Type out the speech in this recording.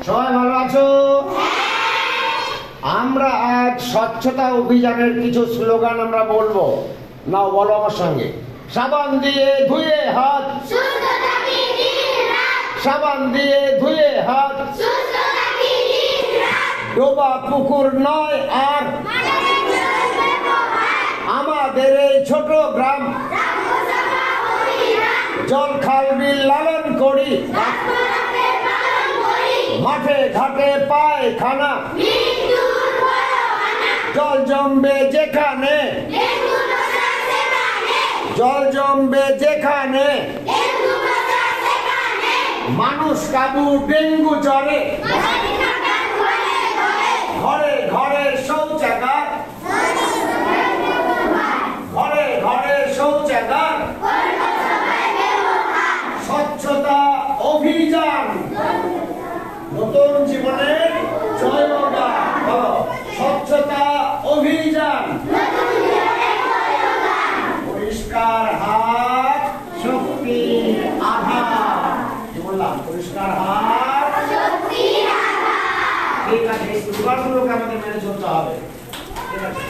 সবাই ভালো আছো? আমরা আজ স্বচ্ছতা অভিযানের কিছু স্লোগান আমরা বলবো। নাও বলো আমার সঙ্গে। সাবান দিয়ে ধুয়ে হাত, সাবান দিয়ে ধুয়ে হাত, ডোবা পুকুর নয় আর আমাদের এই ছোট গ্রাম, জল খাল বিল লালন করি, মাঠে ঘাটে পায়খানা, জল জমবে যেখানে, জল জমবে যেখানে, মানুষ কাবু ডেঙ্গু জ্বরে, ঘরে ঘরে শৌচাগার, ঘরে ঘরে শৌচাগার, স্বচ্ছতা অভিযান, নতুন জীবনের জয়গান। স্বচ্ছতা অভিযান, পরিষ্কার হাত শক্তির আধার। বললাম পরিষ্কার হাত শক্তির আধার। ঠিক আছে, এই স্লোগানগুলোকে আমাদের মেনে চলতে হবে। ঠিক আছে।